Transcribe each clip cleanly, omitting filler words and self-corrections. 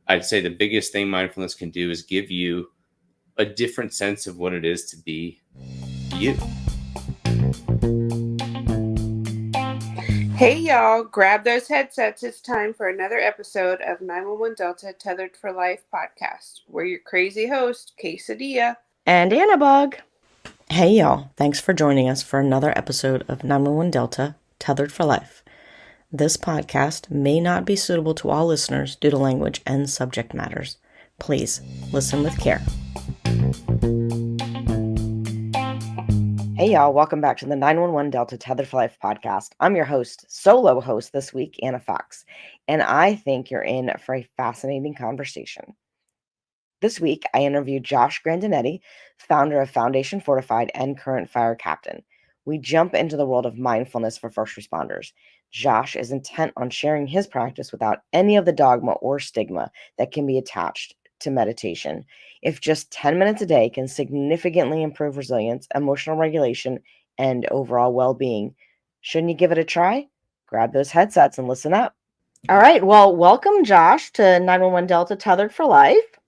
I'd say the biggest thing mindfulness can do is give you a different sense of what it is to be you. Hey y'all, grab those headsets. It's time for another episode of 911 Delta Tethered for Life podcast. We're your crazy host, Quesadilla. And Annabug. Hey y'all, thanks for joining us for another episode of 911 Delta Tethered for Life. This podcast may not be suitable to all listeners due to language and subject matters. Please listen with care. Hey y'all, welcome back to the 911 Delta Tethered for Life podcast. I'm your host, solo host this week, Anna Fox, and I think you're in for a fascinating conversation. This week, I interviewed Josh Grandinetti, founder of Foundation Fortified and current fire captain. We jump into the world of mindfulness for first responders. Josh is intent on sharing his practice without any of the dogma or stigma that can be attached to meditation. If just 10 minutes a day can significantly improve resilience, emotional regulation, and overall well-being, shouldn't you give it a try? Grab those headsets and listen up. All right, well, welcome, Josh, to 911 Delta Tethered for Life.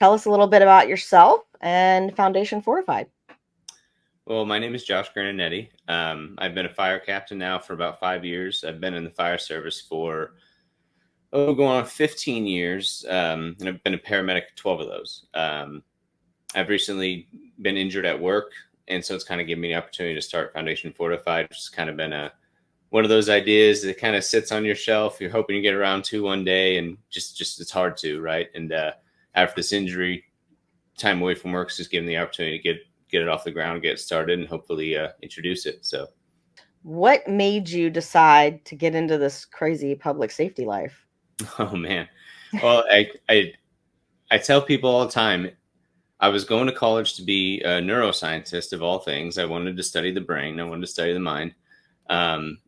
Tell us a little bit about yourself and Foundation Fortified. Well, my name is Josh Grandinetti. I've been a fire captain now for about 5 years. I've been in the fire service for going on 15 years, and I've been a paramedic 12 of those. I've recently been injured at work, and so it's kind of given me the opportunity to start Foundation Fortified, which has kind of been one of those ideas that kind of sits on your shelf. You're hoping to get around to one day, and just it's hard to, right? And after this injury, time away from work is just given the opportunity to get it off the ground, get it started, and hopefully introduce it. So, what made you decide to get into this crazy public safety life? Oh man, well, I tell people all the time, I was going to college to be a neuroscientist of all things. I wanted to study the brain. I wanted to study the mind. And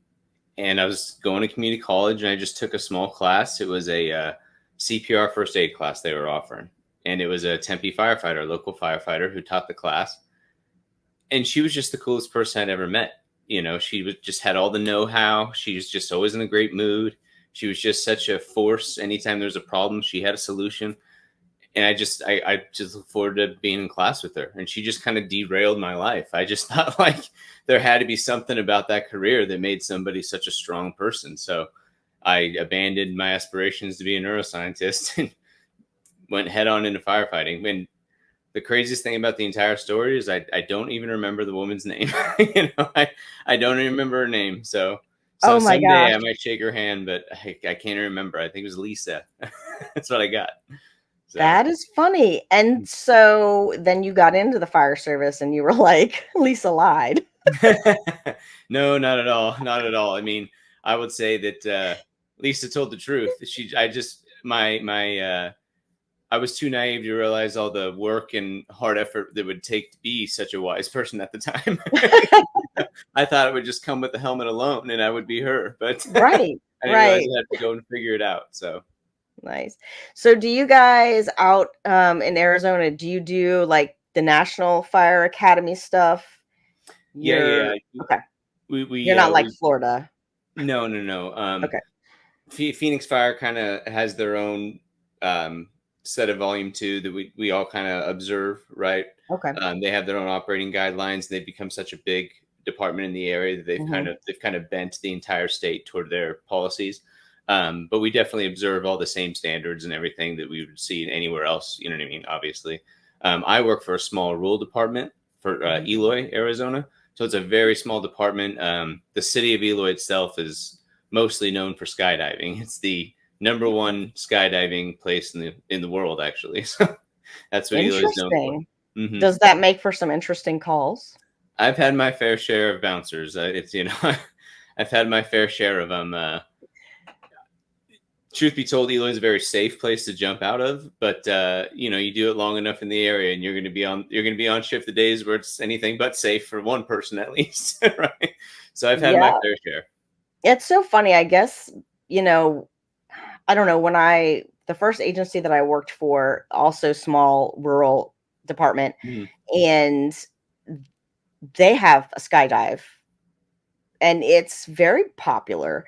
I was going to community college, and I just took a small class. It was a CPR first aid class they were offering. And it was a Tempe firefighter, a local firefighter, who taught the class. And she was just the coolest person I'd ever met. You know, she just had all the know-how. She was just always in a great mood. She was just such a force. Anytime there was a problem, she had a solution. And I just look forward to being in class with her. And she just kind of derailed my life. I just thought like there had to be something about that career that made somebody such a strong person. So I abandoned my aspirations to be a neuroscientist and went head on into firefighting. And the craziest thing about the entire story is I don't even remember the woman's name. I don't even remember her name. So someday gosh. I might shake her hand, but I can't remember. I think it was Lisa. That's what I got. So. That is funny. And so then you got into the fire service and you were like, Lisa lied. No, not at all. Not at all. I mean, I would say that Lisa told the truth. I was too naive to realize all the work and hard effort that would take to be such a wise person at the time. I thought it would just come with the helmet alone and I would be her, but right. I didn't realize I had to go and figure it out. So nice. So do you guys out in Arizona, do you do like the National Fire Academy stuff? Yeah. Okay. You're not like Florida. No. Okay. Phoenix Fire kind of has their own set of volume 2 that we all kind of observe, right? Okay. They have their own operating guidelines. They've become such a big department in the area that they've kind of bent the entire state toward their policies. But we definitely observe all the same standards and everything that we would see anywhere else. You know what I mean? Obviously, I work for a small rural department for Eloy, Arizona. So it's a very small department. The city of Eloy itself is mostly known for skydiving. It's the #1 skydiving place in the world, actually. So that's what Eloy is known for. Mm-hmm. Does that make for some interesting calls? I've had my fair share of bouncers. I've had my fair share of them. Truth be told, Eloy is a very safe place to jump out of, but you do it long enough in the area, and you're going to be on shift the days where it's anything but safe for one person at least, right? So I've had my fair share. It's so funny, I guess. I don't know, the first agency that I worked for, also small rural department, and they have a skydive, and it's very popular.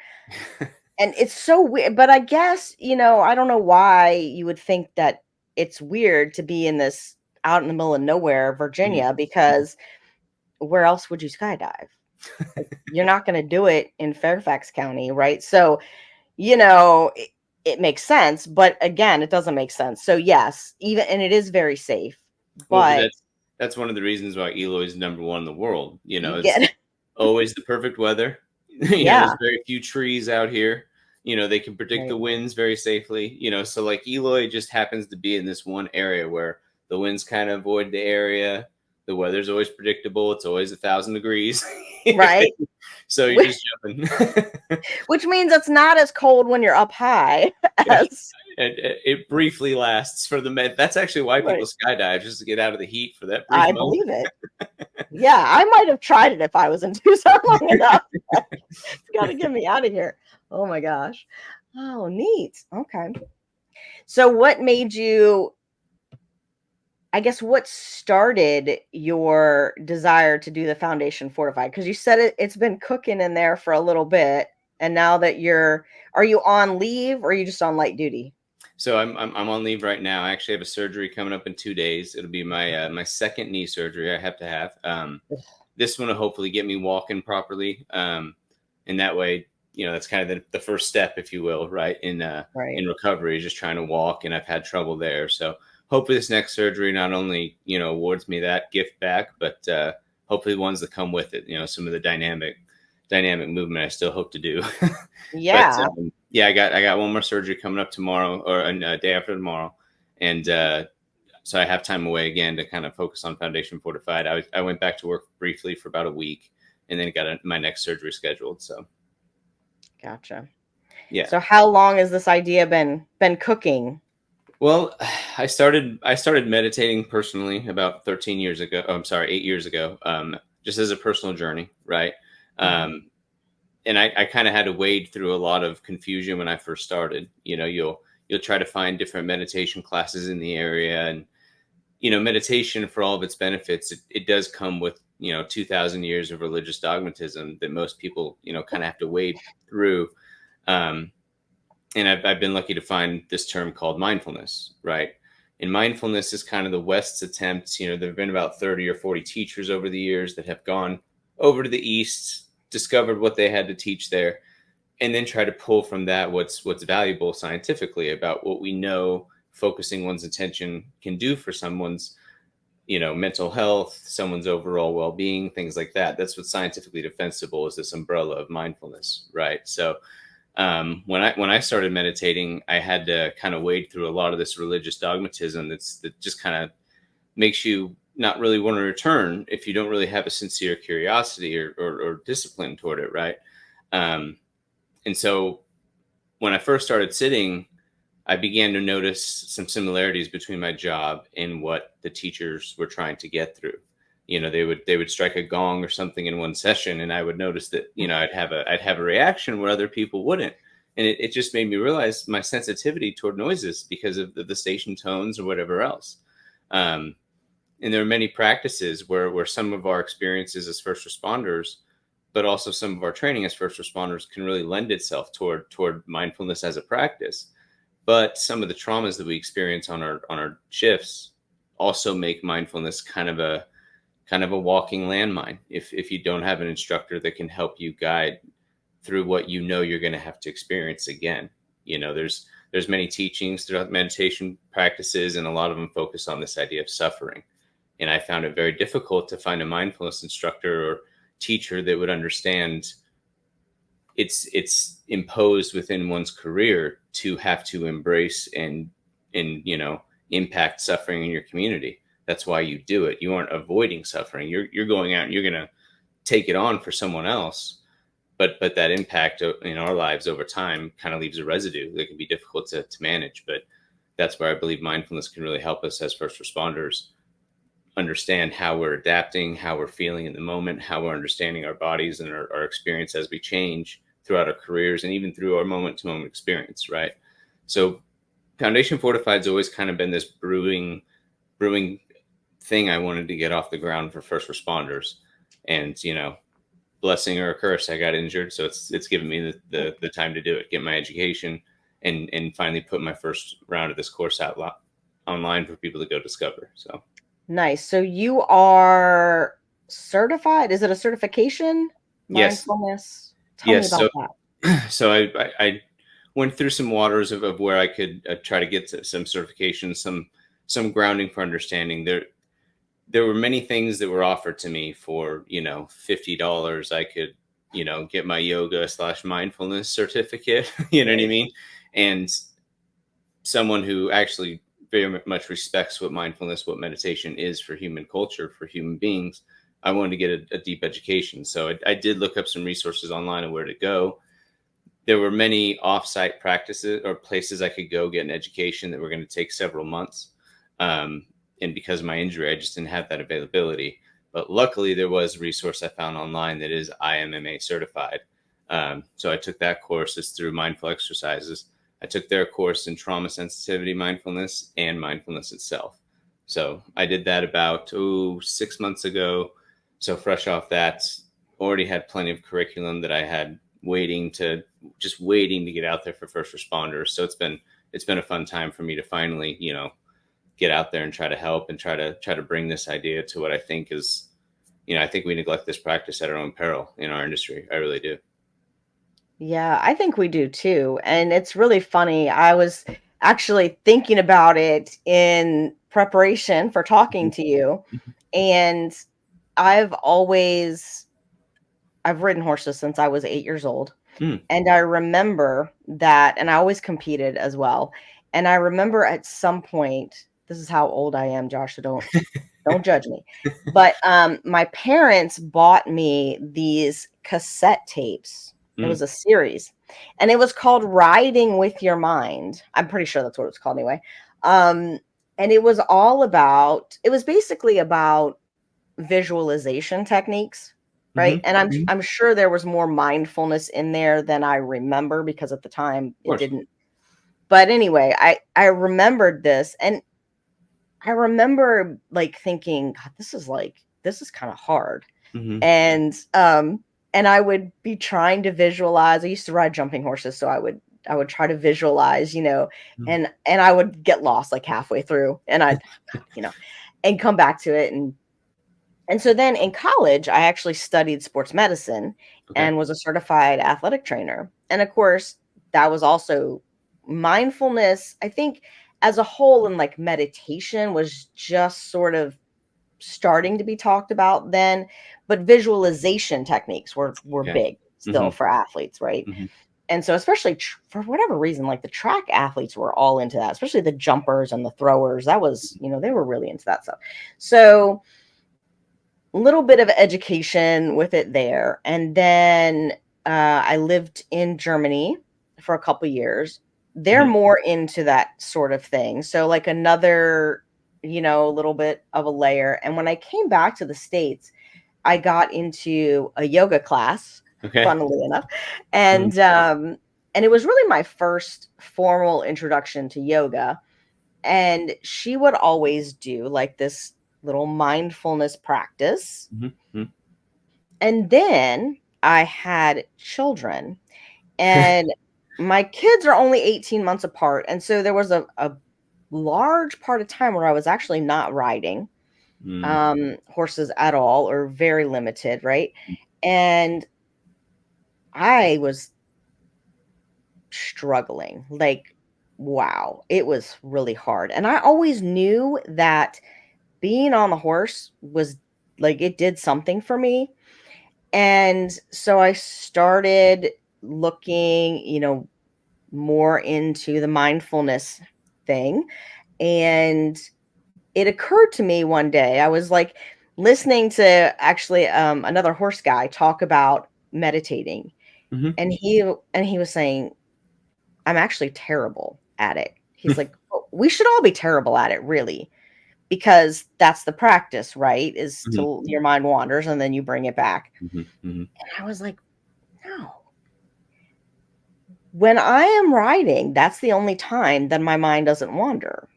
And it's so weird, but I guess, I don't know why you would think that it's weird to be in this out in the middle of nowhere, Mhm. Virginia, because where else would you skydive? Like, you're not going to do it in Fairfax County, right? So, it makes sense, but again, it doesn't make sense. So yes, and it is very safe, Well, but but that's one of the reasons why Eloy is number one in the world. you It's get, always the perfect weather. There's yeah, very few trees out here. They can predict right. the winds very safely. So like Eloy just happens to be in this one area where the winds kind of avoid the area. The weather's always predictable. It's always 1,000 degrees. Right. So you're just jumping. Which means it's not as cold when you're up high Yeah. as And it briefly lasts for the med. That's actually why people right. skydive, just to get out of the heat for that brief I moment. believe it. Yeah, I might have tried it if I was in Tucson long enough. Got to get me out of here. Oh my gosh. Oh, neat. Okay. So what made you, I guess, what started your desire to do the Foundation Fortified? Because you said it's been cooking in there for a little bit. And now that are you on leave or are you just on light duty? So I'm on leave right now. I actually have a surgery coming up in 2 days. It'll be my second knee surgery I have to have. This one will hopefully get me walking properly. And that way, that's kind of the first step, if you will, right Right. in recovery, is just trying to walk. And I've had trouble there, so hopefully this next surgery not only awards me that gift back, but hopefully the ones that come with it. Some of the dynamic movement I still hope to do. But Yeah. yeah, I got one more surgery coming up tomorrow, or a day after tomorrow, and so I have time away again to kind of focus on Foundation Fortified. I went back to work briefly for about a week, and then got my next surgery scheduled. So Gotcha. yeah. So how long has this idea been cooking? Well, I started meditating personally about 13 years ago. Oh, I'm sorry, 8 years ago. Just as a personal journey, right? Mhm. And I kind of had to wade through a lot of confusion when I first started. You'll try to find different meditation classes in the area, and meditation, for all of its benefits, it does come with 2,000 years of religious dogmatism that most people kind of have to wade through. Um, and I've been lucky to find this term called mindfulness, right? And mindfulness is kind of the West's attempt. There have been about 30 or 40 teachers over the years that have gone over to the East, discovered what they had to teach there, and then try to pull from that what's valuable scientifically about what we know focusing one's attention can do for someone's mental health, someone's overall well-being, things like that. That's what's scientifically defensible, is this umbrella of mindfulness, right? So when I started meditating, I had to kind of wade through a lot of this religious dogmatism that just kind of makes you not really want to return if you don't really have a sincere curiosity or discipline toward it, right? And so when I first started sitting, I began to notice some similarities between my job and what the teachers were trying to get through. They would strike a gong or something in one session, and I would notice that I'd have a reaction where other people wouldn't, and it just made me realize my sensitivity toward noises because of the station tones or whatever else. Um, and there are many practices where some of our experiences as first responders, but also some of our training as first responders, can really lend itself toward mindfulness as a practice. But some of the traumas that we experience on our shifts also make mindfulness kind of a walking landmine if you don't have an instructor that can help you guide through what you're going to have to experience again. There's many teachings throughout meditation practices, and a lot of them focus on this idea of suffering. And I found it very difficult to find a mindfulness instructor or teacher that would understand it's imposed within one's career to have to embrace and impact suffering in your community. That's why you do it. You aren't avoiding suffering. You're going out and you're going to take it on for someone else. But that impact in our lives over time kind of leaves a residue that can be difficult to manage. But that's where I believe mindfulness can really help us as first responders understand how we're adapting, how we're feeling in the moment, how we're understanding our bodies and our experience as we change throughout our careers and even through our moment to moment experience, right? So Foundation Fortified's always kind of been this brewing thing I wanted to get off the ground for first responders. And blessing or a curse. I got injured, so it's given me the time to do it, get my education, and finally put my first round of this course out online for people to go discover. So Nice. So you are certified? Is it a certification? yes, Mindfulness? Tell me yes. about So that. so I went through some waters of where I could try to get to some certification, some grounding for understanding. There were many things that were offered to me for, $50. I could, get my yoga / mindfulness certificate. You know what I Right. mean? And someone who actually very much respects what mindfulness, what meditation is for human culture, for human beings, I wanted to get a deep education. So I did look up some resources online on where to go. There were many offsite practices or places I could go get an education that were going to take several months. Um, and because of my injury, I just didn't have that availability. But luckily, there was a resource I found online that is IMMA certified. So I took that course. It's through Mindful Exercises. I took their course in trauma sensitivity mindfulness and mindfulness itself. So I did that about 6 months ago. So fresh off that, already had plenty of curriculum that I had waiting to get out there for first responders. So it's been a fun time for me to finally, get out there and try to help and try to bring this idea to what I think is, I think we neglect this practice at our own peril in our industry. I really do. Yeah, I think we do too. And it's really funny. I was actually thinking about it in preparation for talking Mhm. to you. And I've always I've ridden horses since I was 8 years old. Mm. And I remember that, and I always competed as well. And I remember at some point, this is how old I am, Josh, so don't judge me. But my parents bought me these cassette tapes. It Mm. was a series, and it was called Riding with Your Mind. I'm pretty sure that's what it's called anyway. Um, and it was it was basically about visualization techniques, right? Mhm. And Mhm. I'm sure there was more mindfulness in there than I remember because at the time Of it course. didn't. But anyway, I remembered this, and I remember like thinking, God, this is kind of hard. Mhm. And and I would be trying to visualize. I used to ride jumping horses, so I would try to visualize, Mhm. and I would get lost like halfway through, and I'd, and come back to it. And so then in college, I actually studied sports medicine Okay. and was a certified athletic trainer. And of course, that was also mindfulness, I think, as a whole, and like meditation was just sort of starting to be talked about then, but visualization techniques were Okay. big still Mhm. for athletes, right? Mhm. And so especially for whatever reason, like the track athletes were all into that, especially the jumpers and the throwers. That was, they were really into that stuff. So little bit of education with it there. And then I lived in Germany for a couple years. They're Mhm. more into that sort of thing. So, like another, little bit of a layer. And when I came back to the States, I got into a yoga class, Okay. funnily enough. Mhm. And it was really my first formal introduction to yoga. And she would always do like this little mindfulness practice. Mhm. Mhm. And then I had children, and my kids are only 18 months apart. And so there was a large part of time where I was actually not riding Mm. horses at all, or very limited, right? And I was struggling. Like, wow, it was really hard. And I always knew that being on the horse was like it did something for me. And so I started looking, more into the mindfulness thing. And it occurred to me one day, I was like listening to actually another horse guy talk about meditating. Mhm. And he was saying, I'm actually terrible at it. He's like, "Oh, we should all be terrible at it, really, because that's the practice, right? Is Mhm. to your mind wanders and then you bring it back." Mhm. Mhm. And I was like, no. When I am writing, that's the only time that my mind doesn't wander.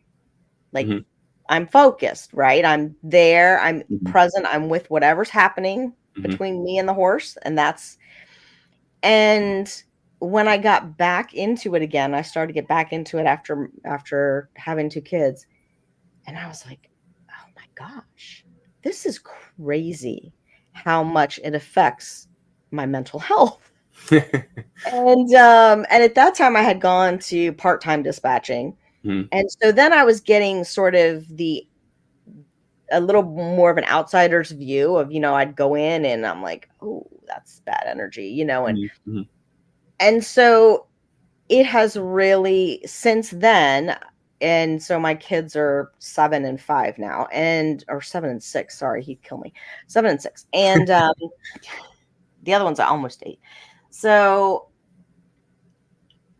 Like, Mhm. I'm focused, right? I'm there, I'm Mhm. present, I'm with whatever's happening, between me and the horse, and when I got back into it again, I started to get back into it after having 2 kids, and I was like, "Oh my gosh, this is crazy how much it affects my mental health." And at that time I had gone to part-time dispatching. And so then I was getting sort of a little more of an outsider's view of, I'd go in and I'm like, "Oh, that's bad energy," and so it has really since then. And so my kids are 7 and 5 now, or 7 and 6, sorry, he'd kill me. 7 and 6. And the other one's almost 8. So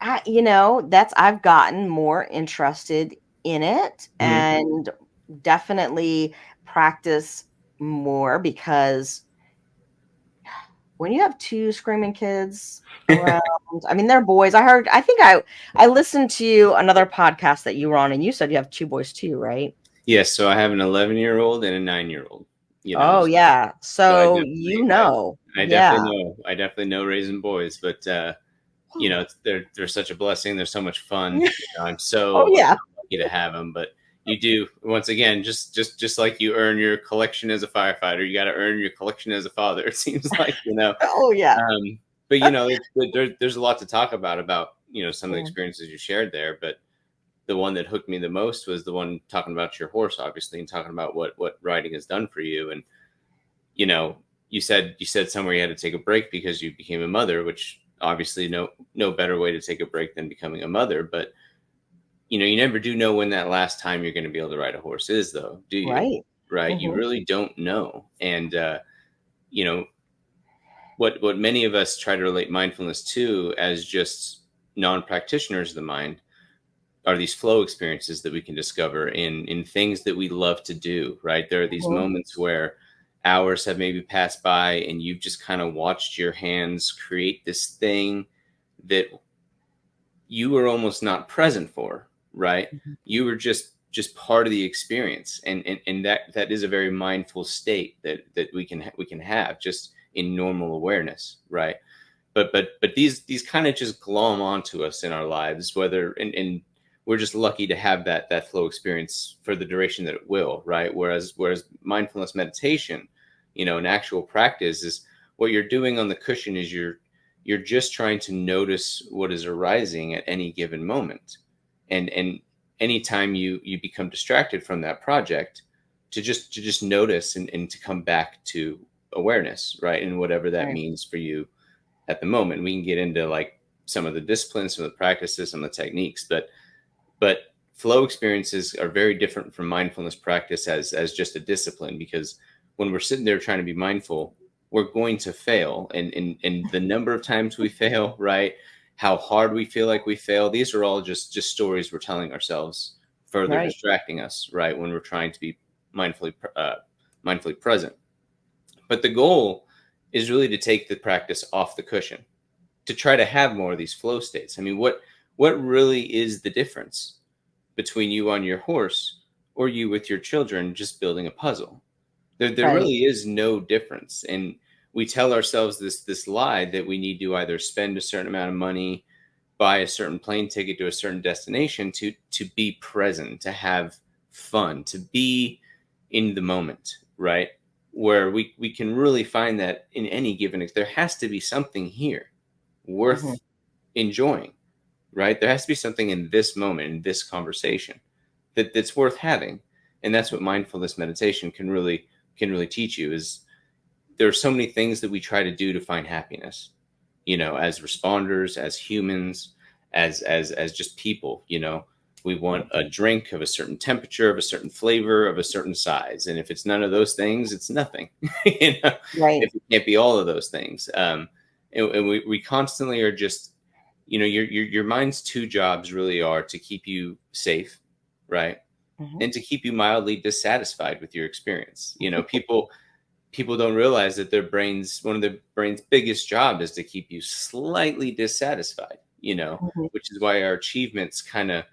I've gotten more interested in it, and definitely practice more, because when you have 2 screaming kids around, I mean, they're boys. I listened to another podcast that you were on, and you said you have 2 boys too, right? Yes. So I have an 11-year-old and a 9-year-old. Oh, yeah. So So I yeah. definitely know raising boys, but they're such a blessing. They're so much fun. I'm Oh, so yeah. lucky to have them. But you do, once again, just like you earn your collection as a firefighter, you got to earn your collection as a father. It seems like. Oh, yeah. But there's a lot to talk about some of the experiences you shared there. But the one that hooked me the most was the one talking about your horse, obviously, and talking about what riding has done for you. And you said somewhere you had to take a break because you became a mother, which obviously no better way to take a break than becoming a mother. But you never do know when that last time you're going to be able to ride a horse is, though, do you? Right. You really don't know. And you know what many of us try to relate mindfulness to as just non-practitioners of the mind are these flow experiences that we can discover in things that we love to do, right? There are these moments where hours have maybe passed by and you've just kind of watched your hands create this thing that you were almost not present for, right? You were just part of the experience, and that is a very mindful state that we can have just in normal awareness, right? But these kind of just glom onto us in our lives, whether and we're just lucky to have that flow experience for the duration that it will, right? Whereas mindfulness meditation, an actual practice, is what you're doing on the cushion is you're just trying to notice what is arising at any given moment, and anytime you become distracted from that project, to just notice and to come back to awareness, right? And whatever that Right. means for you at the moment. We can get into like some of the disciplines, some of the practices, some of the techniques, but flow experiences are very different from mindfulness practice as just a discipline, because when we're sitting there trying to be mindful, we're going to fail, and the number of times we fail, right? How hard we feel like we fail. These are all just stories we're telling ourselves, further Right. distracting us, right? When we're trying to be mindfully present. But the goal is really to take the practice off the cushion, to try to have more of these flow states. I mean, what really is the difference between you on your horse or you with your children just building a puzzle? There Right. really is no difference. And we tell ourselves this lie that we need to either spend a certain amount of money, buy a certain plane ticket to a certain destination to be present, to have fun, to be in the moment, right? Where we can really find that in any given, there has to be something here worth enjoying, right? There has to be something in this moment, in this conversation, that's worth having. And that's what mindfulness meditation can really teach you. Is there are so many things that we try to do to find happiness, as responders, as humans, as just people. We want a drink of a certain temperature, of a certain flavor, of a certain size, and if it's none of those things, it's nothing. Right. If it can't be all of those things, and we constantly are just, your mind's two jobs really are to keep you safe, right, and to keep you mildly dissatisfied with your experience. People don't realize that one of their brain's biggest job is to keep you slightly dissatisfied, which is why our achievements kind of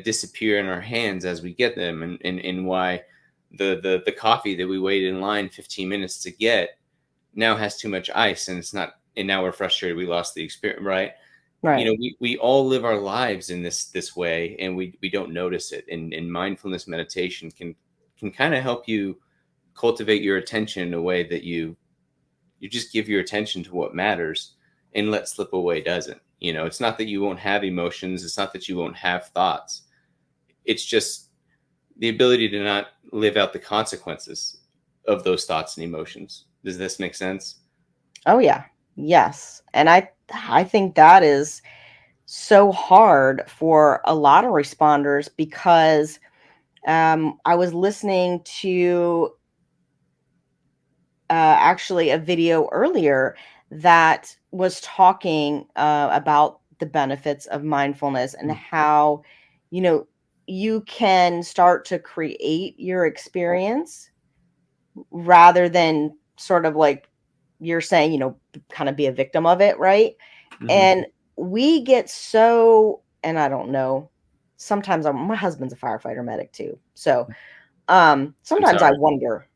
disappear in our hands as we get them, and why the coffee that we waited in line 15 minutes to get now has too much ice, and it's not, and now we're frustrated we lost the experience, right? You Right. know, we all live our lives in this way, and we don't notice it. And mindfulness meditation can kind of help you cultivate your attention in a way that you just give your attention to what matters, and let slip away doesn't. You know, it's not that you won't have emotions, it's not that you won't have thoughts. It's just the ability to not live out the consequences of those thoughts and emotions. Does this make sense? Oh yeah. Yes. And I think that is so hard for a lot of responders because I was listening to actually a video earlier that was talking about the benefits of mindfulness and how, you know, you can start to create your experience rather than sort of like you're saying, kind of be a victim of it, right? Mm-hmm. And we get so, and I don't know, sometimes my husband's a firefighter medic too. So I'm sometimes I sorry. wonder.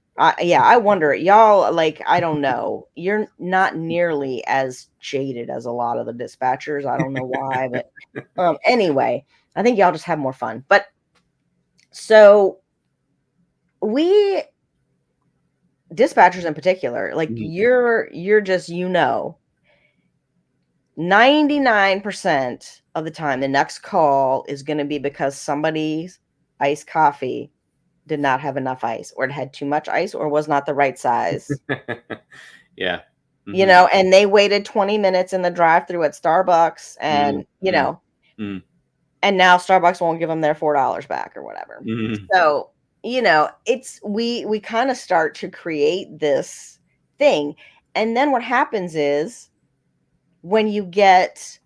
Yeah, I wonder. Y'all, like, I don't know. You're not nearly as jaded as a lot of the dispatchers. I don't know why, but anyway, I think y'all just have more fun. But so we dispatchers in particular, like Mhm. you're just 99% of the time the next call is going to be because somebody's iced coffee did not have enough ice, or it had too much ice, or was not the right size. Yeah. Mm-hmm. And they waited 20 minutes in the drive-through at Starbucks and, Mm-hmm. Mm-hmm. and now Starbucks won't give them their $4 back or whatever. Mm-hmm. So, it's we kind of start to create this thing. And then what happens is when you get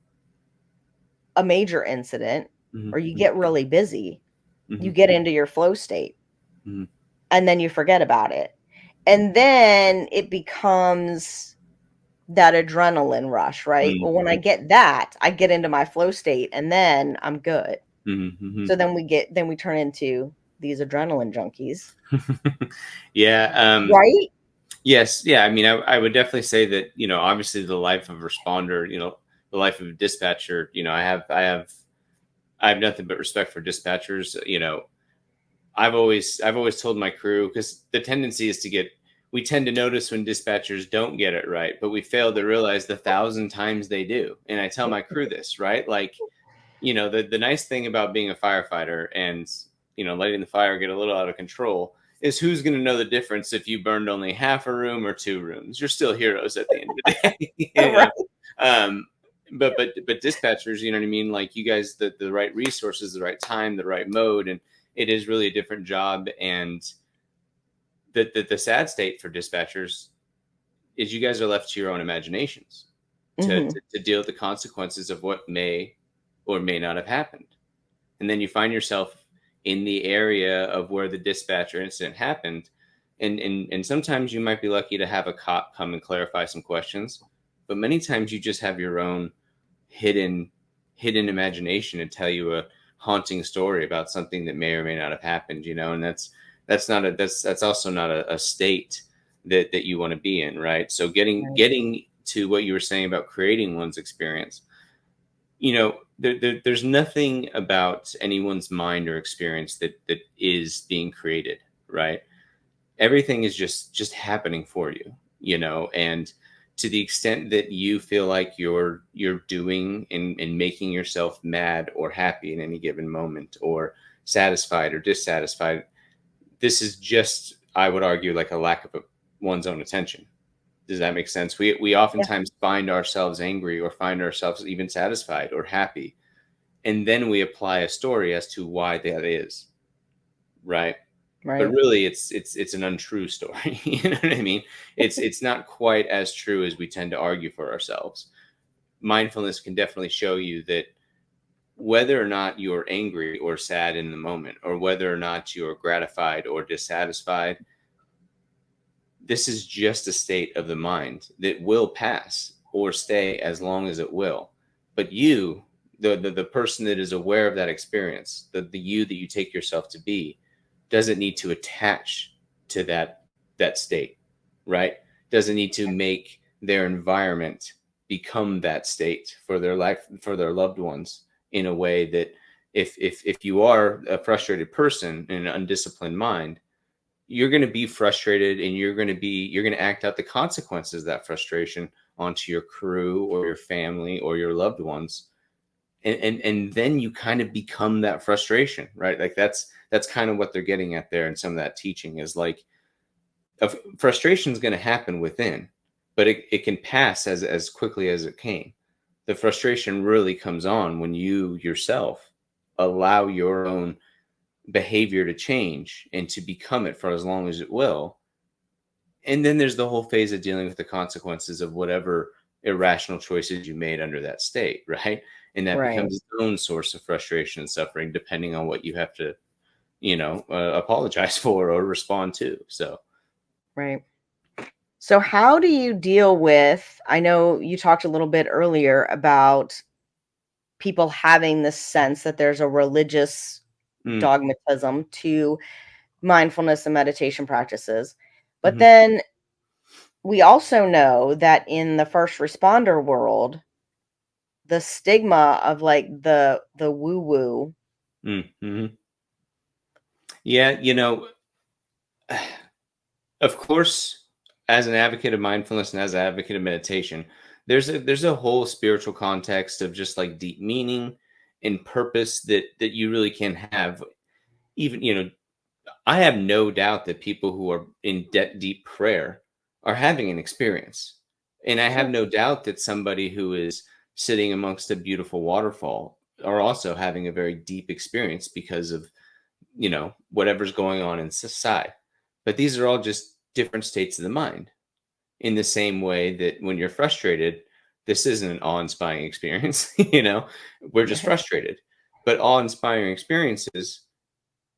a major incident or you Mm-hmm. get really busy, Mm-hmm. you get into your flow state Mm-hmm. and then you forget about it. And then it becomes that adrenaline rush, right? Well, when I get that, I get into my flow state and then I'm good. Mm-hmm. So then we turn into these adrenaline junkies, Yeah. right? Yes. Yeah. I mean, I would definitely say that, you know, obviously the life of a responder, you know, the life of a dispatcher, you know, I have nothing but respect for dispatchers. You know, I've always told my crew, because the tendency is we tend to notice when dispatchers don't get it right, but we fail to realize the 1,000 times they do. And I tell my crew this, right? Like, you know, the nice thing about being a firefighter and, you know, letting the fire get a little out of control is who's going to know the difference if you burned only half a room or 2 rooms. You're still heroes at the end of the day. You Right. know? um, but dispatchers, you know what I mean? Like, you guys, the right resources, the right time, the right mode, and it is really a different job. And the sad state for dispatchers is you guys are left to your own imaginations Hmm. to deal with the consequences of what may or may not have happened. And then you find yourself in the area of where the dispatcher incident happened. And sometimes you might be lucky to have a cop come and clarify some questions, but many times you just have your own hidden hidden imagination and tell you a haunting story about something that may or may not have happened, you know. And that's also not a state that you want to be in, right? So Right. getting to what you were saying about creating one's experience, you know, there's nothing about anyone's mind or experience that is being created, right? Everything is just happening for you, you know. And to the extent that you feel like you're doing and making yourself mad or happy in any given moment, or satisfied or dissatisfied, this is just, I would argue, like a lack of one's own attention. Does that make sense? We Yeah. oftentimes find ourselves angry or find ourselves even satisfied or happy, and then we apply a story as to why that is, right? But Right. really it's an untrue story. You know what I mean? It's not quite as true as we tend to argue for ourselves. Mindfulness can definitely show you that whether or not you're angry or sad in the moment, or whether or not you're gratified or dissatisfied, this is just a state of the mind that will pass or stay as long as it will. But you, the person that is aware of that experience, the you that you take yourself to be, doesn't need to attach to that state, right? doesn't need to make their environment become that state for their life, for their loved ones, in a way that if you are a frustrated person and an undisciplined mind, you're going to be frustrated, and you're going to act out the consequences of that frustration onto your crew or your family or your loved ones. And then you kind of become that frustration, right? Like that's kind of what they're getting at there. And some of that teaching is like, frustration is going to happen within, but it can pass as quickly as it came. The frustration really comes on when you yourself allow your own behavior to change and to become it for as long as it will. And then there's the whole phase of dealing with the consequences of whatever irrational choices you made under that state, right? And that Right. becomes its own source of frustration and suffering, depending on what you have to, apologize for or respond to. So, Right. So how do you deal with, I know you talked a little bit earlier about people having this sense that there's a religious mm, dogmatism to mindfulness and meditation practices. But mhm, then we also know that in the first responder world, the stigma of like the woo woo. mhm. Yeah, of course, as an advocate of mindfulness and as an advocate of meditation, there's a whole spiritual context of just like deep meaning and purpose that you really can have. Even, I have no doubt that people who are in deep prayer are having an experience. And I have Sure. no doubt that somebody who is sitting amongst a beautiful waterfall are also having a very deep experience because of, whatever's going on in society. But these are all just different states of the mind. In the same way that when you're frustrated, this isn't an awe-inspiring experience, we're just frustrated. But awe-inspiring experiences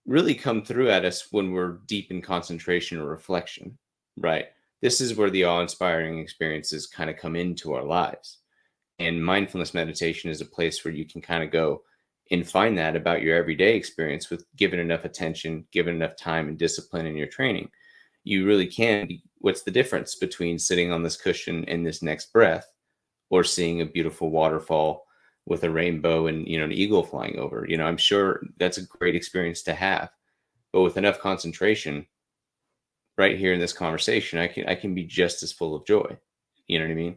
really come through at us when we're deep in concentration or reflection, right? This is where the awe-inspiring experiences kind of come into our lives. And mindfulness meditation is a place where you can kind of go and find that about your everyday experience with given enough attention, given enough time and discipline in your training. You really can be, what's the difference between sitting on this cushion and this next breath, or seeing a beautiful waterfall with a rainbow and an eagle flying over? I'm sure that's a great experience to have, but with enough concentration, right here in this conversation, I can be just as full of joy. You know what I mean?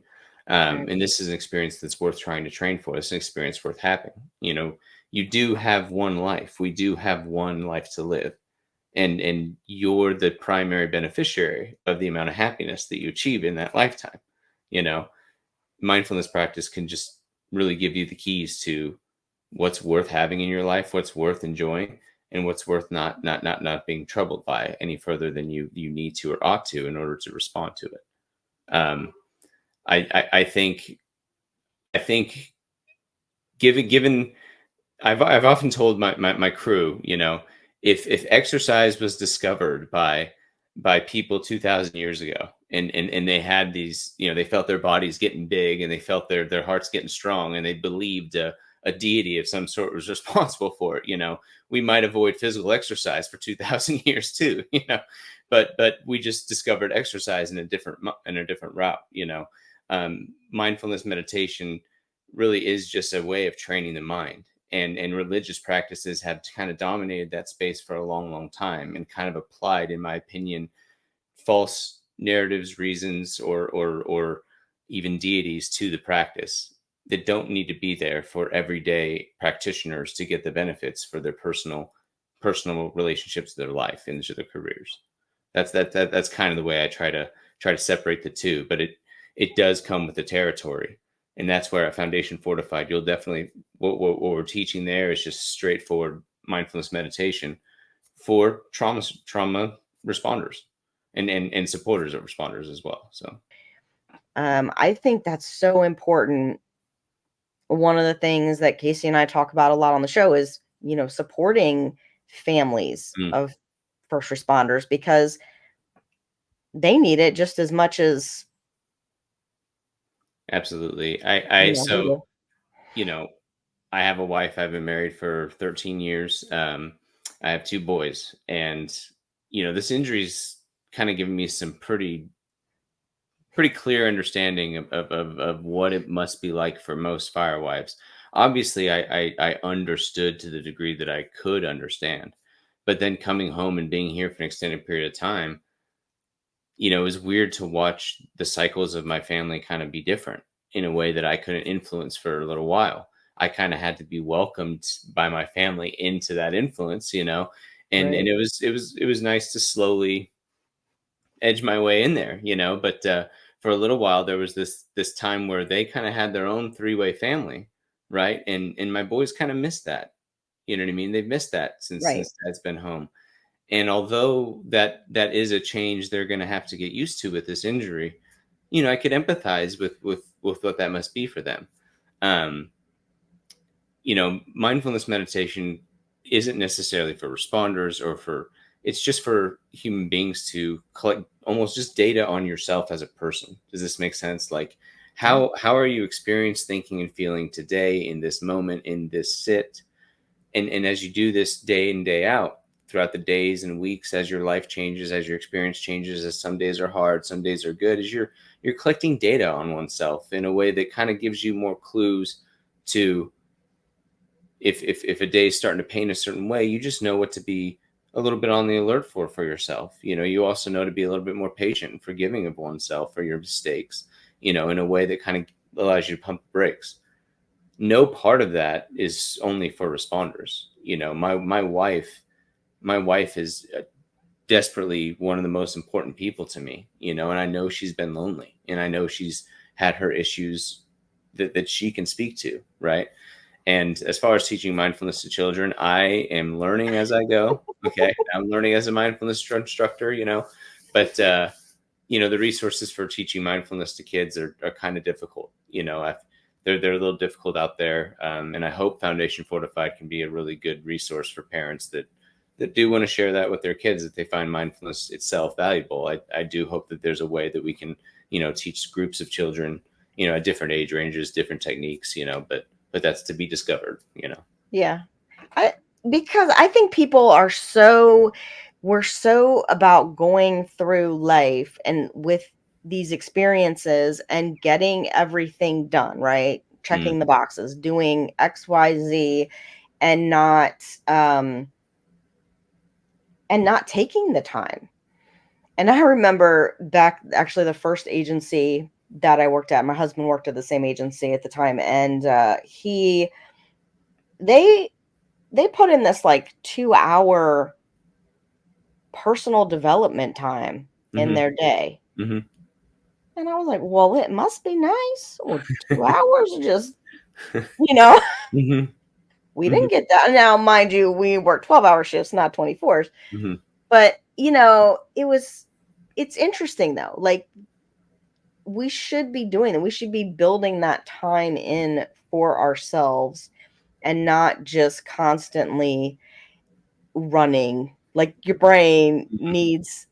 Right. And this is an experience that's worth trying to train for. It's an experience worth having. You do have one life. We do have one life to live, and you're the primary beneficiary of the amount of happiness that you achieve in that lifetime. You know, Mindfulness practice can just really give you the keys to what's worth having in your life, what's worth enjoying, and what's worth not being troubled by any further than you need to or ought to in order to respond to it. Um, I think given I've often told my crew, if exercise was discovered by people 2,000 years ago, and they had these, they felt their bodies getting big, and they felt their hearts getting strong, and they believed a deity of some sort was responsible for it, we might avoid physical exercise for 2,000 years too, but we just discovered exercise in a different route. Mindfulness meditation really is just a way of training the mind, and religious practices have kind of dominated that space for a long, long time, and kind of applied, in my opinion, false narratives, reasons, or even deities to the practice that don't need to be there for everyday practitioners to get the benefits for their personal relationships to their life and to their careers. That's kind of the way I try to separate the two, but it does come with the territory. And that's where at Foundation Fortified, you'll definitely, what we're teaching there is just straightforward mindfulness meditation for trauma responders, and supporters of responders as well. So, I think that's so important. One of the things that Casey and I talk about a lot on the show is, supporting families mm, of first responders because they need it just as much as, absolutely. I we so do. you know I have a wife. I've been married for 13 years. I have two boys, and this injury's kind of given me some pretty pretty clear understanding of what it must be like for most firewives. Obviously, I understood to the degree that I could understand, but then coming home and being here for an extended period of time, it was weird to watch the cycles of my family kind of be different in a way that I couldn't influence for a little while. I kind of had to be welcomed by my family into that influence, and Right. it was nice to slowly edge my way in there, but for a little while there was this time where they kind of had their own three-way family, right? And my boys kind of missed that. You know what I mean? They've missed that since Right. since dad's been home. And although that is a change they're going to have to get used to with this injury, I could empathize with what that must be for them. Um, Mindfulness meditation isn't necessarily for responders or for, it's just for human beings to collect almost just data on yourself as a person. Does this make sense? Like Yeah. how are you experienced thinking and feeling today in this moment, in this sit? And as you do this day in, day out, throughout the days and weeks, as your life changes, as your experience changes, as some days are hard, some days are good, as you're collecting data on oneself in a way that kind of gives you more clues to, if a day is starting to paint a certain way, you just know what to be a little bit on the alert for yourself. You also know to be a little bit more patient and forgiving of oneself for your mistakes, in a way that kind of allows you to pump the brakes. No part of that is only for responders. My wife is desperately one of the most important people to me, and I know she's been lonely, and I know she's had her issues that she can speak to, right? And as far as teaching mindfulness to children, I am learning as I go. Okay. I'm learning as a mindfulness instructor, but, the resources for teaching mindfulness to kids are kind of difficult. They're a little difficult out there. And I hope Foundation Fortified can be a really good resource for parents that do want to share that with their kids, that they find mindfulness itself valuable. I do hope that there's a way that we can, teach groups of children, at different age ranges, different techniques, but that's to be discovered. Yeah. I Because I think people are we're so about going through life and with these experiences and getting everything done, right? Mm, Checking the boxes, doing XYZ and um not taking the time. And I remember back actually the first agency that I worked at, my husband worked at the same agency at the time, and they they put in this like 2-hour personal development time in mhm, their day. mhm, And I was like, well, it must be nice. Well, 2 hours of just, you know, mhm, we mhm, didn't get that. Now, mind you, we work 12-hour shifts, not 24s. mhm. But, it's interesting though. Like, we should be doing that. We should be building that time in for ourselves and not just constantly running. Like, your brain needs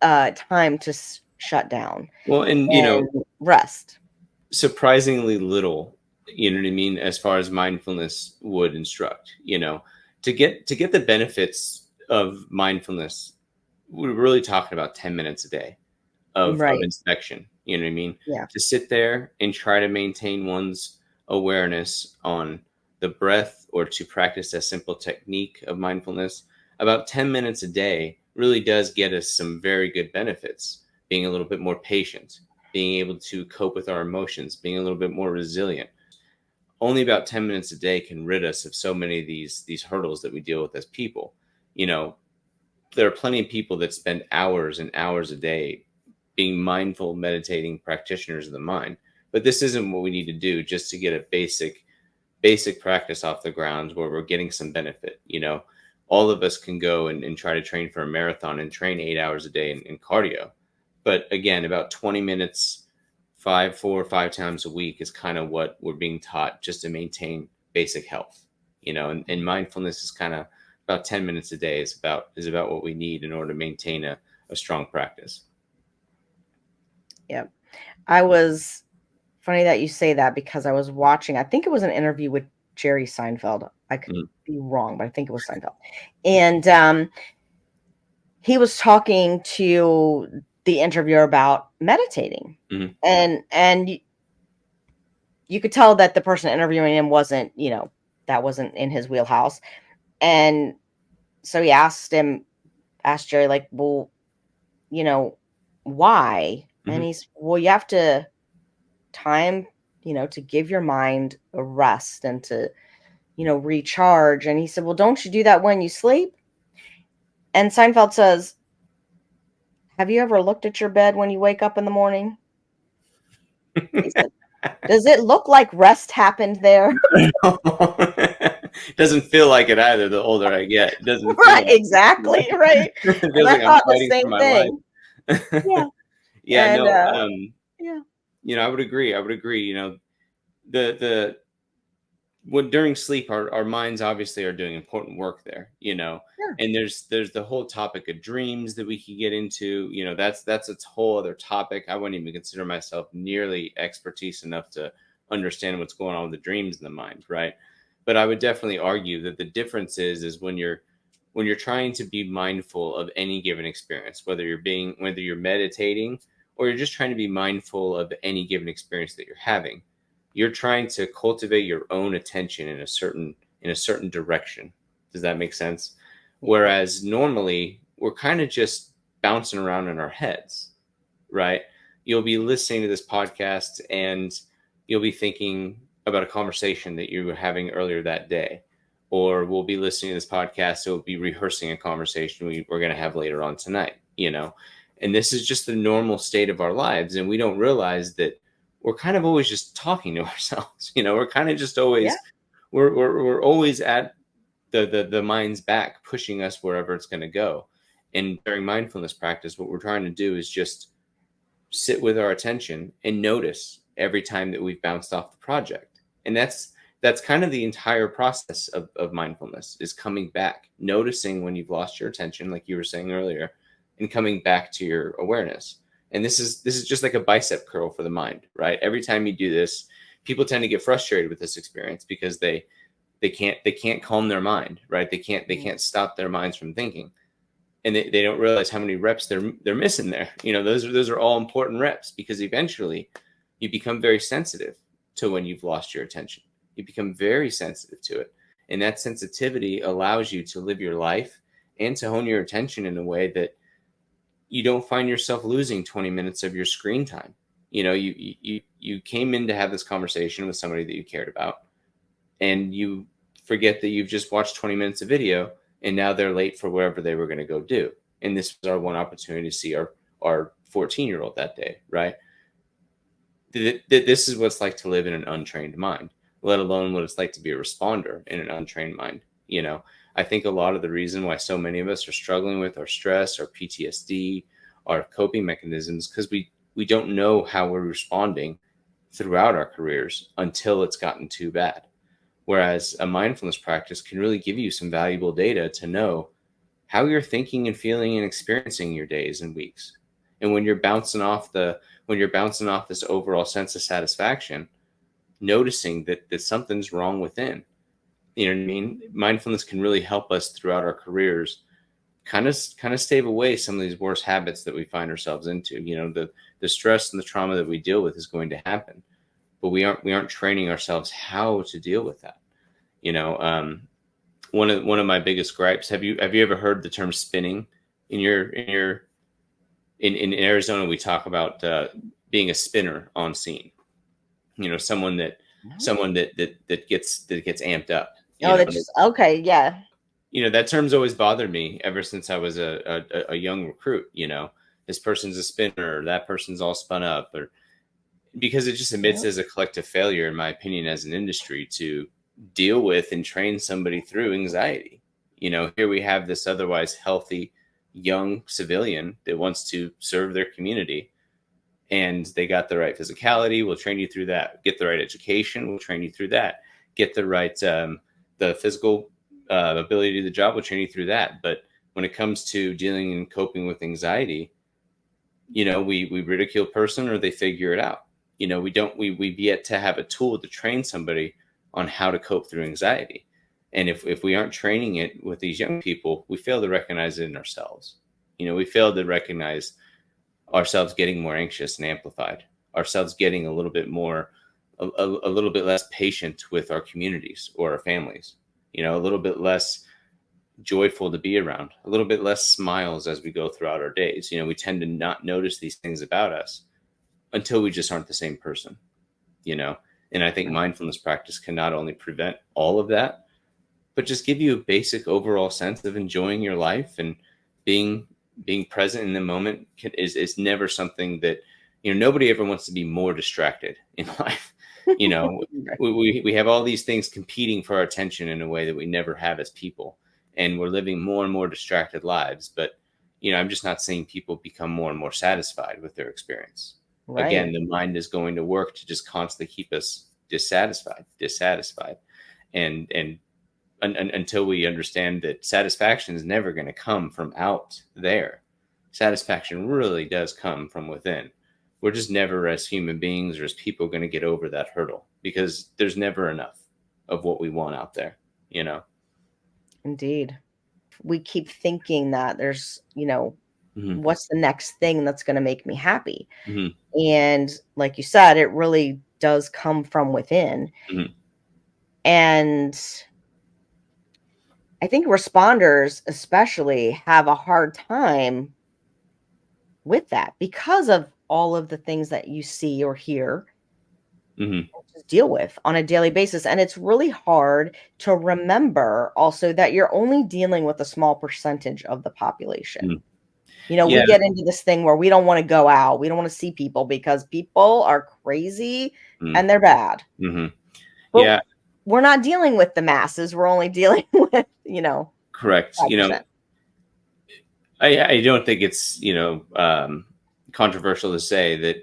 time to shut down Well, and and rest. surprisingly little, you know what I mean, as far as mindfulness would instruct, to get the benefits of mindfulness, we're really talking about 10 minutes a day of Right. inspection. You know what I mean? Yeah. To sit there and try to maintain one's awareness on the breath, or to practice a simple technique of mindfulness, about 10 minutes a day really does get us some very good benefits. Being a little bit more patient, being able to cope with our emotions, being a little bit more resilient. Only about 10 minutes a day can rid us of so many of these hurdles that we deal with as people. You know, there are plenty of people that spend hours and hours a day being mindful, meditating practitioners of the mind. But this isn't what we need to do just to get a basic practice off the ground where we're getting some benefit. All of us can go and try to train for a marathon and train 8 hours a day in cardio. But again, about 20 minutes, 4 or 5 times a week is kind of what we're being taught just to maintain basic health. And mindfulness is kind of about 10 minutes a day is about what we need in order to maintain a strong practice. Yeah. I was Funny that you say that because I was watching, I think it was an interview with Jerry Seinfeld. I could Mm, be wrong, but I think it was Seinfeld. And he was talking to the interviewer about meditating. Mhm. And you could tell that the person interviewing him wasn't, that wasn't in his wheelhouse. And so he asked Jerry, like, well, why? And Mhm. he's, well, you have to time, to give your mind a rest and to, recharge. And he said, well, don't you do that when you sleep? And Seinfeld says, have you ever looked at your bed when you wake up in the morning? He said, does it look like rest happened there? Doesn't feel like it either. The older I get, it doesn't feel Right, like exactly, right. it And feels I like I'm thought the fighting for same my thing. life. Yeah. Yeah, And no, yeah. I would agree. I would agree. The when during sleep, our minds obviously are doing important work there. Yeah. And there's the whole topic of dreams that we could get into. That's a whole other topic. I wouldn't even consider myself nearly expertise enough to understand what's going on with the dreams in the mind, right? But I would definitely argue that the difference is when you're trying to be mindful of any given experience, whether you're meditating or you're just trying to be mindful of any given experience that you're having, you're trying to cultivate your own attention in a certain direction. Does that make sense? Yeah. Whereas normally we're kind of just bouncing around in our heads, right? You'll be listening to this podcast and you'll be thinking about a conversation that you were having earlier that day. Or we'll be listening to this podcast, so we'll be rehearsing a conversation we're going to have later on tonight. And this is just the normal state of our lives. And we don't realize that we're kind of always just talking to ourselves. We're kind of just Yeah. always, we're always at the mind's back, pushing us wherever it's going to go. And during mindfulness practice, what we're trying to do is just sit with our attention and notice every time that we've bounced off the project. And that's kind of the entire process of mindfulness, is coming back, noticing when you've lost your attention, like you were saying earlier, and coming back to your awareness. And this is just like a bicep curl for the mind, right? Every time you do this, people tend to get frustrated with this experience because they can't calm their mind, right? They can't stop their minds from thinking, and they don't realize how many reps they're missing there. Those are all important reps, because eventually you become very sensitive to when you've lost your attention. You become very sensitive to it, and that sensitivity allows you to live your life and to hone your attention in a way that you don't find yourself losing 20 minutes of your screen time. You came in to have this conversation with somebody that you cared about, and you forget that you've just watched 20 minutes of video, and now they're late for wherever they were going to go do. And this was our one opportunity to see our 14-year-old that day, right? This is what it's like to live in an untrained mind, let alone what it's like to be a responder in an untrained mind. I think a lot of the reason why so many of us are struggling with our stress, our PTSD, our coping mechanisms, because we don't know how we're responding throughout our careers until it's gotten too bad. Whereas a mindfulness practice can really give you some valuable data to know how you're thinking and feeling and experiencing your days and weeks. And when you're bouncing off this overall sense of satisfaction, noticing that something's wrong within. You know what I mean? Mindfulness can really help us throughout our careers kind of stave away some of these worst habits that we find ourselves into. The stress and the trauma that we deal with is going to happen, but we aren't training ourselves how to deal with that. You know, one of my biggest gripes. Have you ever heard the term spinning? In Arizona, we talk about being a spinner on scene. Someone that No. someone that gets amped up. Oh, that's just okay. Yeah. That term's always bothered me ever since I was a young recruit. This person's a spinner, or that person's all spun up, or because it just admits Yep. as a collective failure, in my opinion, as an industry to deal with and train somebody through anxiety. Here we have this otherwise healthy young civilian that wants to serve their community, and they got the right physicality. We'll train you through that. Get the right education. We'll train you through that. Get the right the physical ability to do the job. We'll train you through that. But when it comes to dealing and coping with anxiety, we ridicule a person or they figure it out. We've yet to have a tool to train somebody on how to cope through anxiety. And if we aren't training it with these young people, we fail to recognize it in ourselves. We fail to recognize ourselves getting more anxious and amplified, ourselves getting a little bit more, a little bit less patient with our communities or our families, a little bit less joyful to be around, a little bit less smiles as we go throughout our days. We tend to not notice these things about us until we just aren't the same person, you know? And I think Right. mindfulness practice can not only prevent all of that, but just give you a basic overall sense of enjoying your life and being present in the moment is never something that, nobody ever wants to be more distracted in life. You know, Right. we have all these things competing for our attention in a way that we never have as people. And we're living more and more distracted lives. But, I'm just not seeing people become more and more satisfied with their experience. Again, Right. the mind is going to work to just constantly keep us dissatisfied. And until we understand that satisfaction is never going to come from out there. Satisfaction really does come from within. We're just never, as human beings or as people, going to get over that hurdle because there's never enough of what we want out there, you know? Indeed. We keep thinking that there's, Hmm. what's the next thing that's gonna make me happy? Hmm. And like you said, it really does come from within. Hmm. And I think responders especially have a hard time with that because of all of the things that you see or hear Hmm. to deal with on a daily basis. And it's really hard to remember also that you're only dealing with a small percentage of the population. We Yeah. get into this thing where we don't want to go out. We don't want to see people because people are crazy and they're bad. Mm-hmm. But Yeah. we're not dealing with the masses. We're only dealing with, Correct. 5%. I don't think it's controversial to say that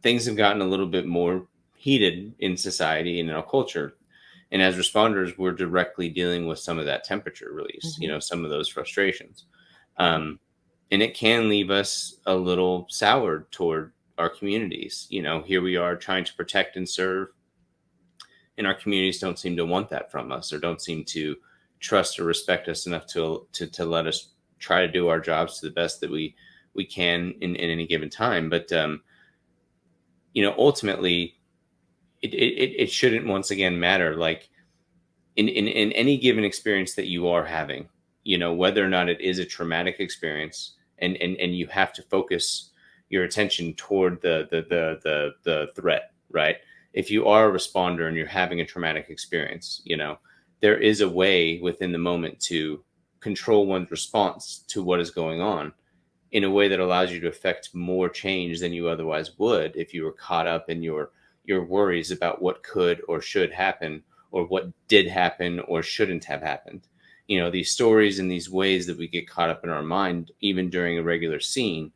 things have gotten a little bit more heated in society and in our culture. And as responders, we're directly dealing with some of that temperature release, Mhm. some of those frustrations. Um, and it can leave us a little soured toward our communities. Here we are trying to protect and serve, and our communities don't seem to want that from us or don't seem to trust or respect us enough to let us try to do our jobs to the best that we can in any given time. But ultimately, it shouldn't once again matter. Like in any given experience that you are having, whether or not it is a traumatic experience, and you have to focus your attention toward the threat, right? If you are a responder and you're having a traumatic experience, there is a way within the moment to control one's response to what is going on in a way that allows you to affect more change than you otherwise would if you were caught up in your worries about what could or should happen or what did happen or shouldn't have happened. These stories and these ways that we get caught up in our mind, even during a regular scene,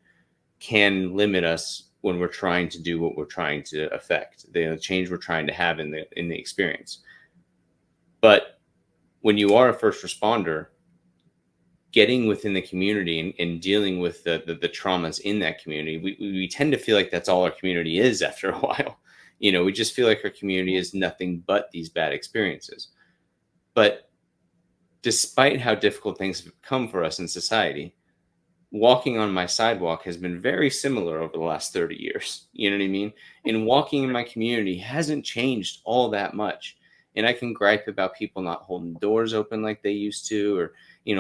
can limit us when we're trying to do what we're trying to affect, the change we're trying to have in the experience. But when you are a first responder, getting within the community and dealing with the traumas in that community, we tend to feel like that's all our community is after a while. We just feel like our community is nothing but these bad experiences. But despite how difficult things have come for us in society, walking on my sidewalk has been very similar over the last 30 years. You know what I mean? And walking in my community hasn't changed all that much. And I can gripe about people not holding doors open like they used to, or,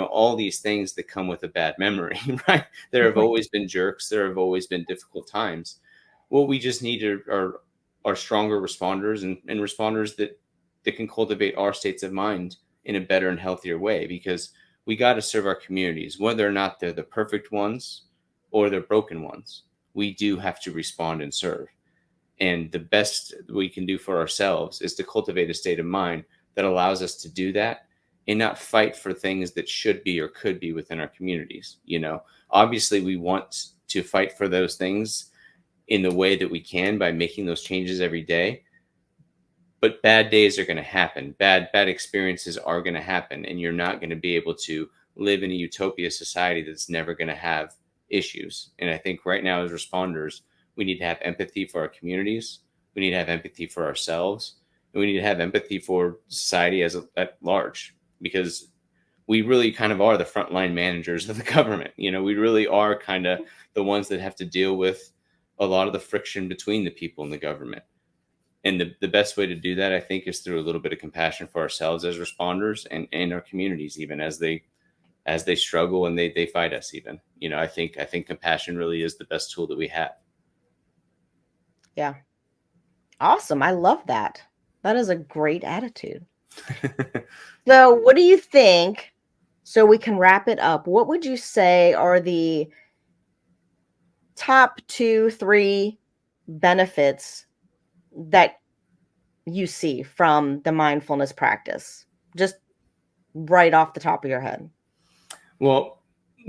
all these things that come with a bad memory, right? There have always been jerks. There have always been difficult times. What we just need are stronger responders and responders that can cultivate our states of mind in a better and healthier way, because we got to serve our communities, whether or not they're the perfect ones or they're broken ones. We do have to respond and serve. And the best we can do for ourselves is to cultivate a state of mind that allows us to do that and not fight for things that should be or could be within our communities. Obviously, we want to fight for those things in the way that we can by making those changes every day. But bad days are going to happen. Bad experiences are going to happen, and you're not going to be able to live in a utopia society that's never going to have issues. And I think right now, as responders, we need to have empathy for our communities. We need to have empathy for ourselves, and we need to have empathy for society at large, because we really kind of are the frontline managers of the government. We really are kind of the ones that have to deal with a lot of the friction between the people and the government. And the best way to do that, I think, is through a little bit of compassion for ourselves as responders and our communities, even as they struggle and they fight us even. I think compassion really is the best tool that we have. Yeah. Awesome. I love that. That is a great attitude. So what do you think, so we can wrap it up, what would you say are the top 2-3 benefits that you see from the mindfulness practice? Just right off the top of your head. Well,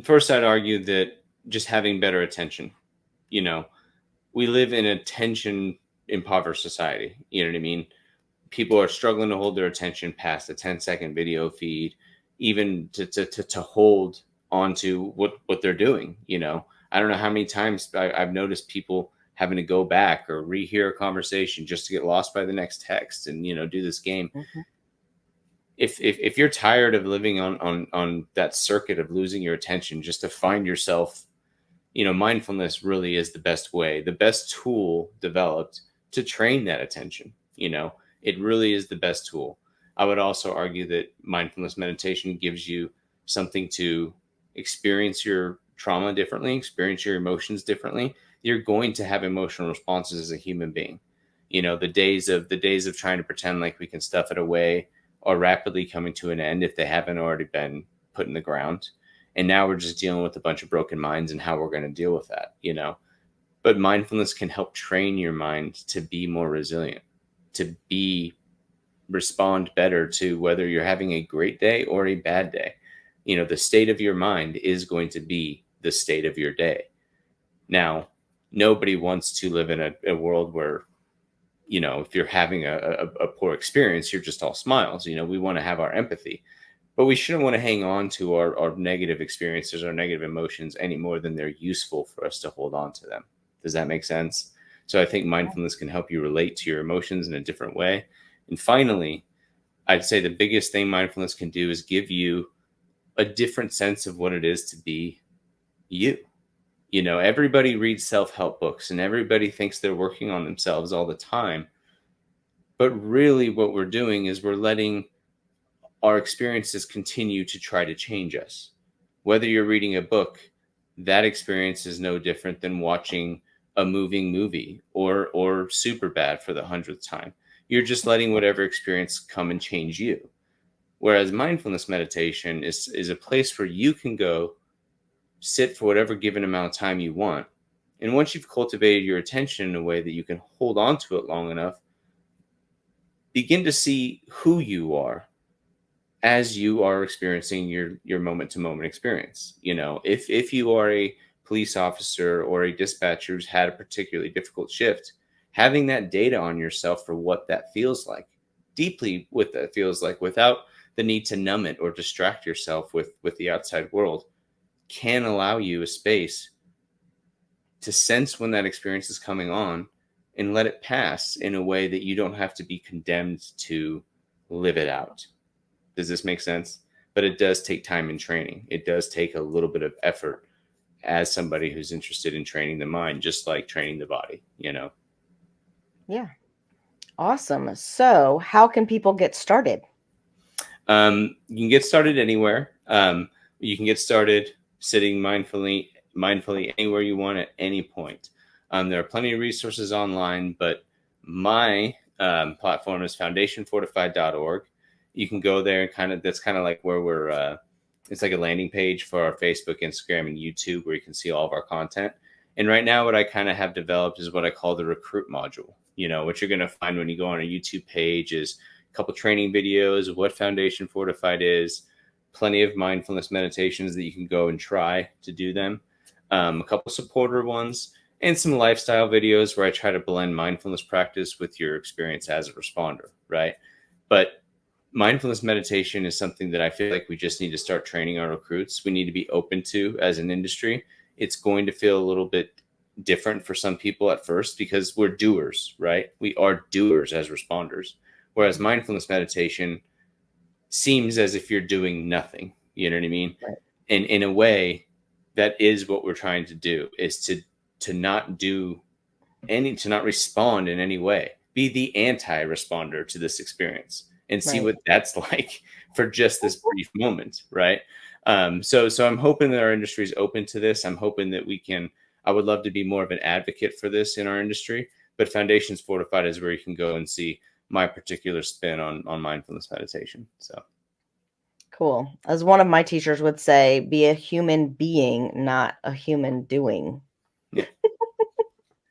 first I'd argue that just having better attention. We live in a tension impoverished society. You know what I mean? People are struggling to hold their attention past a 10-second video feed, even to hold onto what they're doing. I don't know how many times I've noticed people having to go back or rehear a conversation just to get lost by the next text and do this game. Mhm. If you're tired of living on that circuit of losing your attention just to find yourself, mindfulness really is the best way, the best tool developed to train that attention. It really is the best tool. I would also argue that mindfulness meditation gives you something to experience your trauma differently, experience your emotions differently. You're going to have emotional responses as a human being. The days of trying to pretend like we can stuff it away are rapidly coming to an end if they haven't already been put in the ground. And now we're just dealing with a bunch of broken minds and how we're going to deal with that. But mindfulness can help train your mind to be more resilient, to respond better to whether you're having a great day or a bad day. The state of your mind is going to be the state of your day. Now, nobody wants to live in a world where, if you're having a poor experience, you're just all smiles. We want to have our empathy, but we shouldn't want to hang on to our negative experiences, our negative emotions any more than they're useful for us to hold on to them. Does that make sense? So I think mindfulness can help you relate to your emotions in a different way. And finally, I'd say the biggest thing mindfulness can do is give you a different sense of what it is to be you. Everybody reads self-help books and everybody thinks they're working on themselves all the time. But really what we're doing is we're letting our experiences continue to try to change us. Whether you're reading a book, that experience is no different than watching a moving movie or Superbad for the 100th time. You're just letting whatever experience come and change you. Whereas mindfulness meditation is a place where you can go sit for whatever given amount of time you want. And once you've cultivated your attention in a way that you can hold on to it long enough, begin to see who you are as you are experiencing your moment to moment experience. If you are a police officer or a dispatcher who's had a particularly difficult shift, having that data on yourself for what that feels like, deeply what that feels like, without the need to numb it or distract yourself with the outside world, can allow you a space to sense when that experience is coming on and let it pass in a way that you don't have to be condemned to live it out. Does this make sense? But it does take time and training. It does take a little bit of effort as somebody who's interested in training the mind, just like training the body. Yeah. Awesome. So how can people get started? You can get started anywhere. You can get started sitting mindfully anywhere you want at any point. There are plenty of resources online, but my platform is foundationfortified.org. You can go there and that's kind of like where we're, it's like a landing page for our Facebook, Instagram, and YouTube where you can see all of our content. And right now what I kind of have developed is what I call the recruit module. What you're going to find when you go on a YouTube page is a couple training videos, what Foundation Fortified is, plenty of mindfulness meditations that you can go and try to do them, a couple supporter ones, and some lifestyle videos where I try to blend mindfulness practice with your experience as a responder, right? But mindfulness meditation is something that I feel like we just need to start training our recruits. We need to be open to as an industry. It's going to feel a little bit different for some people at first because we're doers, right? We are doers as responders. Whereas mindfulness meditation seems as if you're doing nothing. You know what I mean? Right. And in a way, that is what we're trying to do, is to not do to not respond in any way, be the anti-responder to this experience and see Right. what that's like for just this brief moment, right? So I'm hoping that our industry is open to this. I'm hoping that I would love to be more of an advocate for this in our industry, but Foundations Fortified is where you can go and see my particular spin on mindfulness meditation. So Cool. As one of my teachers would say, be a human being, not a human doing. yeah,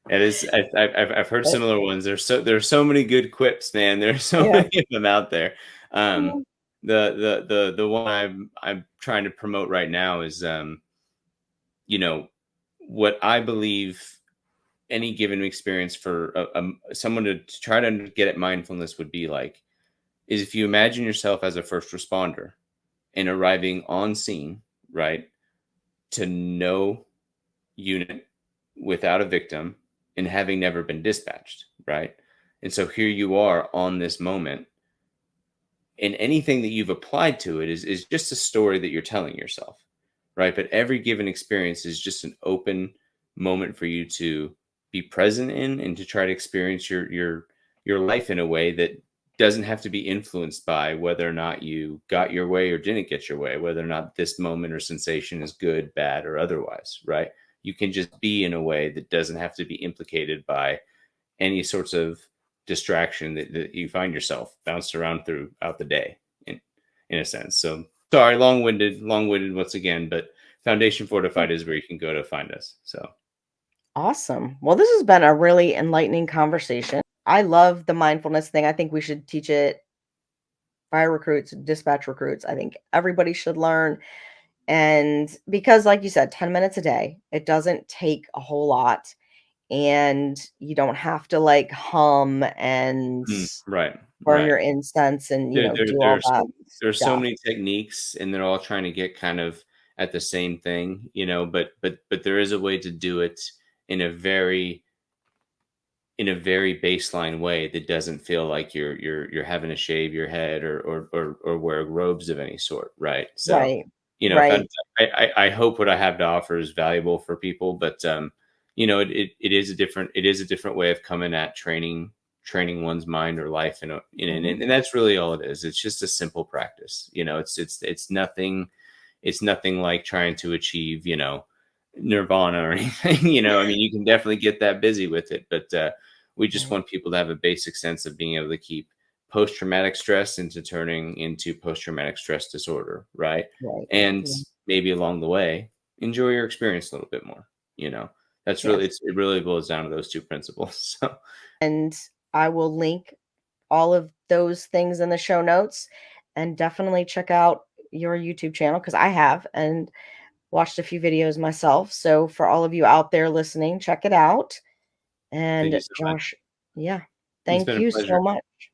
it is. I've heard But, similar ones. There's so many good quips, man. There's so yeah. many of them out there. Um, the one I'm trying to promote right now is you know, what I believe any given experience for someone to try to get at mindfulness would be like, is if you imagine yourself as a first responder and arriving on scene, right, to no unit without a victim and having never been dispatched, right? And so here you are on this moment, and anything that you've applied to it is just a story that you're telling yourself, right? But every given experience is just an open moment for you to be present in and to try to experience your life in a way that doesn't have to be influenced by whether or not you got your way or didn't get your way, whether or not this moment or sensation is good, bad, or otherwise, right? You can just be in a way that doesn't have to be implicated by any sorts of distraction that you find yourself bounced around throughout the day in a sense. So sorry, long-winded once again, but Foundation Fortified is where you can go to find us. So Awesome. Well, this has been a really enlightening conversation. I love the mindfulness thing. I think we should teach it fire recruits, dispatch recruits. I think everybody should learn. And because, like you said, 10 minutes a day, it doesn't take a whole lot. And you don't have to like hum and right, burn right. your incense and, There, there, do all there's that so, there's so stuff. many techniques, and they're all trying to get kind of at the same thing, But there is a way to do it in a very baseline way that doesn't feel like you're having to shave your head or wear robes of any sort, right? So, Right. if Right. I hope what I have to offer is valuable for people, but it is a different way of coming at training one's mind or life, Mhm. and that's really all it is. It's just a simple practice. It's nothing like trying to achieve nirvana or anything. I mean, you can definitely get that busy with it, but we just Right. want people to have a basic sense of being able to keep post-traumatic stress into turning into post-traumatic stress disorder, right? Right. And Yeah. maybe along the way enjoy your experience a little bit more. That's really, Yes. it really boils down to those two principles. So And I will link all of those things in the show notes, and definitely check out your YouTube channel because I have and watched a few videos myself. So for all of you out there listening, check it out. thank you And so much. Josh, yeah, It's thank been a you pleasure. so much.